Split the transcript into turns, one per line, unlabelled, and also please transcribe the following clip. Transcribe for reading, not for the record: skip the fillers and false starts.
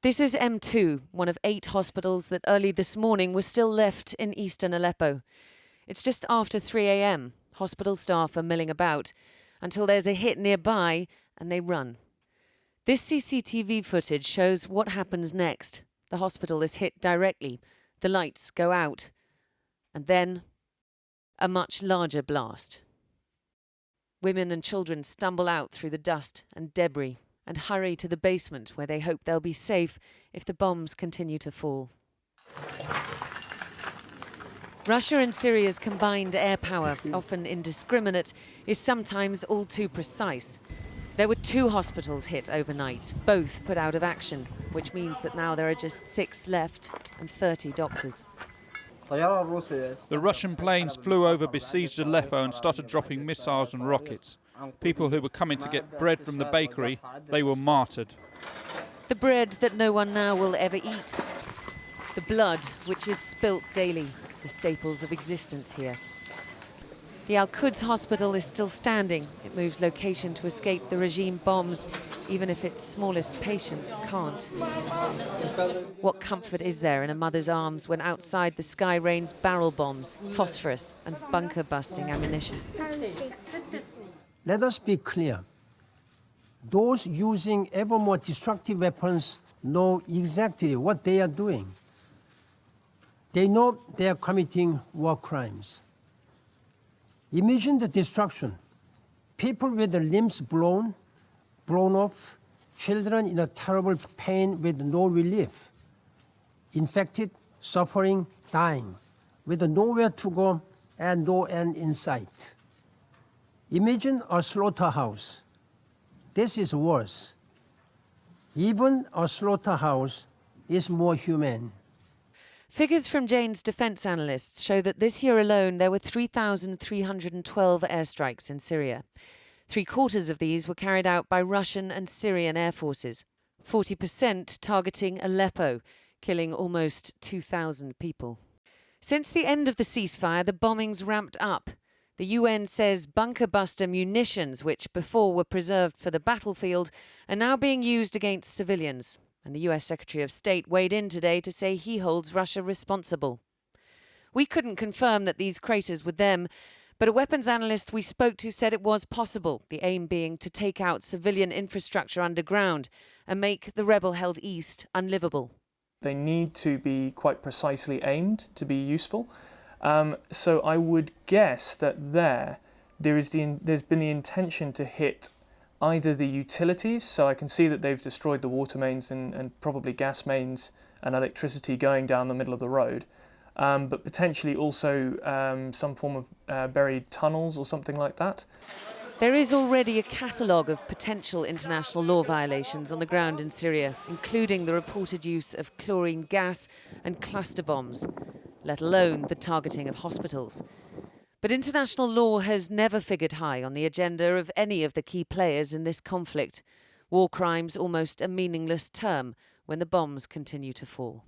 This is M2, one of 8 hospitals that early this morning were still left in eastern Aleppo. It's just after 3 a.m. Hospital staff are milling about until there's a hit nearby and they run. This CCTV footage shows what happens next. The hospital is hit directly. The lights go out. And then a much larger blast. Women and children stumble out through the dust and debris and hurry to the basement where they hope they'll be safe if the bombs continue to fall. Russia and Syria's combined air power, often indiscriminate, is sometimes all too precise. There were 2 hospitals hit overnight, both put out of action, which means that now there are just 6 left and 30 doctors.
The Russian planes flew over besieged Aleppo and started dropping missiles and rockets. People who were coming to get bread from the bakery, they were martyred.
The bread that no one now will ever eat. The blood which is spilt daily, the staples of existence here. The Al-Quds hospital is still standing. It moves location to escape the regime bombs, even if its smallest patients can't. What comfort is there in a mother's arms when outside the sky rains barrel bombs, phosphorus and bunker-busting ammunition?
Let us be clear. Those using ever more destructive weapons know exactly what they are doing. They know they are committing war crimes. Imagine the destruction. People with their limbs blown off, children in a terrible pain with no relief, infected, suffering, dying, with nowhere to go and no end in sight. Imagine a slaughterhouse. This is worse. Even a slaughterhouse is more humane.
Figures from Jane's defence analysts show that this year alone there were 3,312 airstrikes in Syria. 3/4 of these were carried out by Russian and Syrian air forces, 40% targeting Aleppo, killing almost 2,000 people. Since the end of the ceasefire, the bombings ramped up. The UN says bunker-buster munitions, which before were preserved for the battlefield, are now being used against civilians. And the US Secretary of State weighed in today to say he holds Russia responsible. We couldn't confirm that these craters were them, but a weapons analyst we spoke to said it was possible, the aim being to take out civilian infrastructure underground and make the rebel-held east unlivable.
They need to be quite precisely aimed to be useful. So I would guess that there's been the intention to hit either the utilities, so I can see that they've destroyed the water mains and probably gas mains and electricity going down the middle of the road, but potentially also some form of buried tunnels or something like that.
There is already a catalogue of potential international law violations on the ground in Syria, including the reported use of chlorine gas and cluster bombs, let alone the targeting of hospitals. But international law has never figured high on the agenda of any of the key players in this conflict. War crimes almost a meaningless term when the bombs continue to fall.